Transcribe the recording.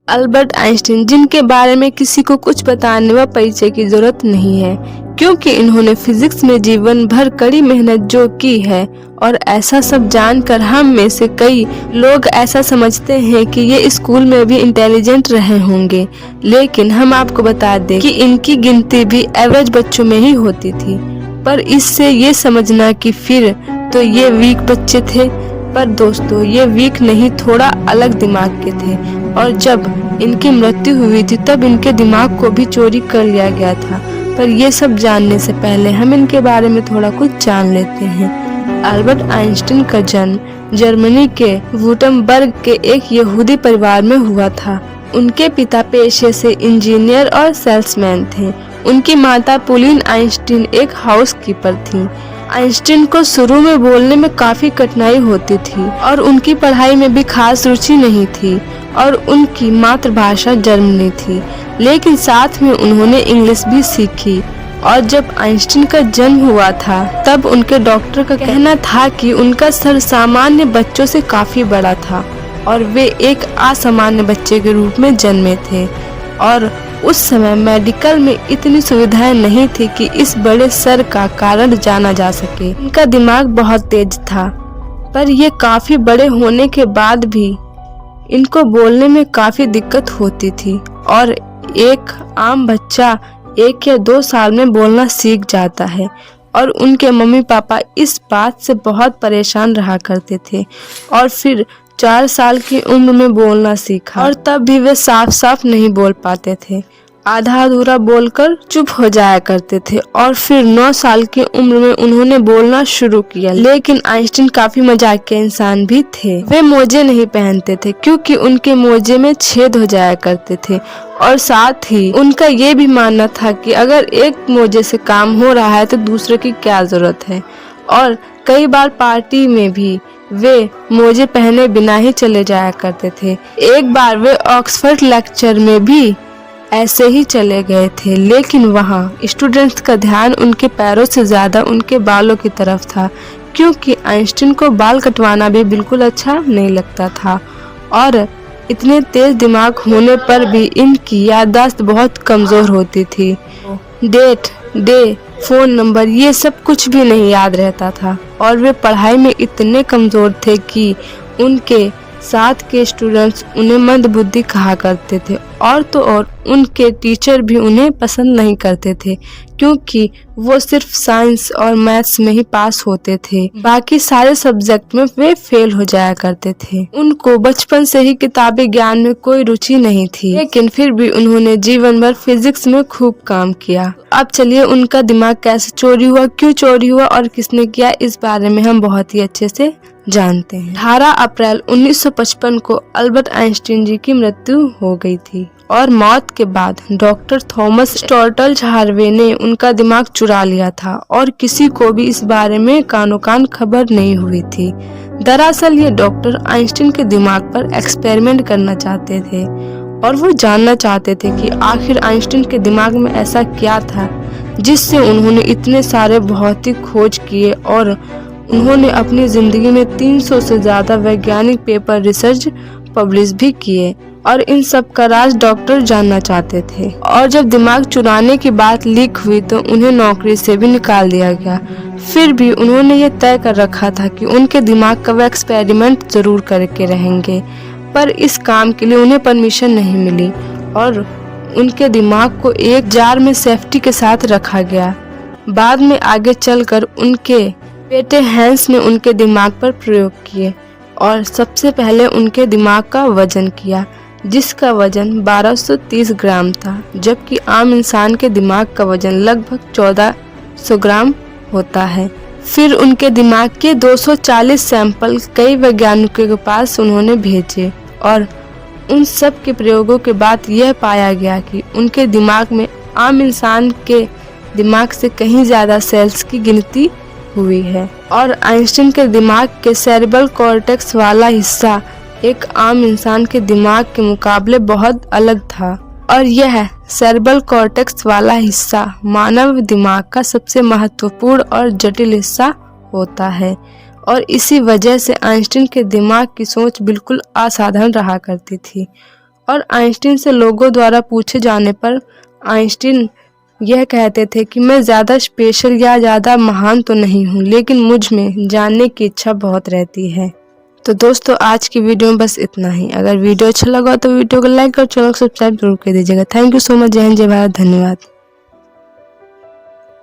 Albert Einstein, जिनके बारे में किसी को कुछ बताने व परिचय की जरूरत नहीं है, क्योंकि इन्होंने फिजिक्स में जीवन भर कड़ी मेहनत जो की है। और ऐसा सब जानकर हम में से कई लोग ऐसा समझते हैं कि ये स्कूल में भी इंटेलिजेंट रहे होंगे, लेकिन हम आपको बता दें कि इनकी गिनती भी एवरेज बच्चों में ही होती थी। पर इससे ये समझना कि फिर तो ये वीक बच्चे थे, पर दोस्तों ये वीक नहीं, थोड़ा अलग दिमाग के थे। और जब इनकी मृत्यु हुई थी तब इनके दिमाग को भी चोरी कर लिया गया था। पर ये सब जानने से पहले हम इनके बारे में थोड़ा कुछ जान लेते हैं। अल्बर्ट आइंस्टीन का जन्म जर्मनी के वुटेनबर्ग के एक यहूदी परिवार में हुआ था। उनके पिता पेशे से इंजीनियर और सेल्समैन थे। उनकी माता पोलिन आइंस्टीन एक हाउसकीपर थी। आइंस्टीन को शुरू में बोलने में काफी कठिनाई होती थी और उनकी पढ़ाई में भी खास रुचि नहीं थी और उनकी मातृभाषा जर्मनी थी, लेकिन साथ में उन्होंने इंग्लिश भी सीखी। और जब आइंस्टीन का जन्म हुआ था तब उनके डॉक्टर का कहना था कि उनका सर सामान्य बच्चों से काफी बड़ा था और वे एक असामान्य बच्चे के रूप में जन्मे थे। और उस समय मेडिकल में इतनी सुविधाएं नहीं थी कि इस बड़े सर का कारण जाना जा सके। इनका दिमाग बहुत तेज था, पर ये काफी बड़े होने के बाद भी इनको बोलने में काफी दिक्कत होती थी। और एक आम बच्चा 1 या 2 साल में बोलना सीख जाता है और उनके मम्मी पापा इस बात से बहुत परेशान रहा करते थे। और फिर 4 साल की उम्र में बोलना सीखा और तब भी वे साफ साफ नहीं बोल पाते थे, आधा अधूरा बोलकर चुप हो जाया करते थे। और फिर 9 साल की उम्र में उन्होंने बोलना शुरू किया। लेकिन आइंस्टीन काफी मजाक के इंसान भी थे। वे मोजे नहीं पहनते थे क्योंकि उनके मोजे में छेद हो जाया करते थे और साथ ही उनका ये भी मानना था कि अगर एक मोजे से काम हो रहा है तो दूसरे की क्या जरूरत है। और कई बार पार्टी में भी वे मोजे पहने बिना ही चले जाया करते थे। एक बार वे ऑक्सफोर्ड लेक्चर में भी ऐसे ही चले गए थे, लेकिन वहाँ स्टूडेंट्स का ध्यान उनके पैरों से ज्यादा उनके बालों की तरफ था, क्योंकि आइंस्टीन को बाल कटवाना भी बिल्कुल अच्छा नहीं लगता था। और इतने तेज दिमाग होने पर भी इनकी याददाश्त बहुत कमजोर होती थी। डेट, डे, फोन नंबर ये सब कुछ भी नहीं याद रहता था। और वे पढ़ाई में इतने कमजोर थे कि उनके साथ के स्टूडेंट्स उन्हें मंदबुद्धि कहा करते थे। और तो और उनके टीचर भी उन्हें पसंद नहीं करते थे, क्योंकि वो सिर्फ साइंस और मैथ्स में ही पास होते थे, बाकी सारे सब्जेक्ट में वे फेल हो जाया करते थे। उनको बचपन से ही किताबी ज्ञान में कोई रुचि नहीं थी, लेकिन फिर भी उन्होंने जीवन भर फिजिक्स में खूब काम किया। अब चलिए उनका दिमाग कैसे चोरी हुआ, क्यों चोरी हुआ और किसने किया, इस बारे में हम बहुत ही अच्छे से जानते हैं। 18 अप्रैल 1955 को अल्बर्ट आइंस्टीन जी की मृत्यु हो गई थी और मौत के बाद डॉक्टर थॉमस स्टॉर्टल्ज हार्वे ने उनका दिमाग चुरा लिया था और किसी को भी इस बारे में कानो कान खबर नहीं हुई थी। दरअसल ये डॉक्टर आइंस्टीन के दिमाग पर एक्सपेरिमेंट करना चाहते थे और वो जानना चाहते थे कि आखिर आइंस्टीन के दिमाग में ऐसा क्या था जिससे उन्होंने इतने सारे भौतिक खोज किए। और उन्होंने अपनी जिंदगी में 300 से ज्यादा वैज्ञानिक पेपर रिसर्च पब्लिश भी किए और इन सब का राज डॉक्टर जानना चाहते थे। और जब दिमाग चुराने की बात लीक हुई तो उन्हें नौकरी से भी निकाल दिया गया। फिर भी उन्होंने ये तय कर रखा था कि उनके दिमाग का वो एक्सपेरिमेंट जरूर करके रहेंगे, पर इस काम के लिए उन्हें परमिशन नहीं मिली और उनके दिमाग को एक जार में सेफ्टी के साथ रखा गया। बाद में आगे चलकर उनके बेटे हैंस ने उनके दिमाग पर प्रयोग किए और सबसे पहले उनके दिमाग का वजन किया, जिसका वजन 1230 ग्राम था, जबकि आम इंसान के दिमाग का वजन लगभग 1400 ग्राम होता है। फिर उनके दिमाग के 240 सैंपल कई वैज्ञानिकों के पास उन्होंने भेजे और उन सब के प्रयोगों के बाद यह पाया गया कि उनके दिमाग में आम इंसान के दिमाग से कहीं ज्यादा सेल्स की गिनती हुई है। और आइंस्टीन के दिमाग के सेरेब्रल कॉर्टेक्स वाला हिस्सा एक आम इंसान के दिमाग के मुकाबले बहुत अलग था और यह सेरेब्रल कॉर्टेक्स वाला हिस्सा मानव दिमाग का सबसे महत्वपूर्ण और जटिल हिस्सा होता है। और इसी वजह से आइंस्टीन के दिमाग की सोच बिल्कुल असाधारण रहा करती थी और आइंस्टीन से लोगों द्वारा पूछे जाने पर आइंस्टीन यह कहते थे कि मैं ज़्यादा स्पेशल या ज़्यादा महान तो नहीं हूँ, लेकिन मुझ में जानने की इच्छा बहुत रहती है। तो दोस्तों आज की वीडियो में बस इतना ही। अगर वीडियो अच्छा लगा तो वीडियो को लाइक और चैनल को सब्सक्राइब जरूर कर दीजिएगा। Thank you so much. जय हिंद, जय भारत, धन्यवाद।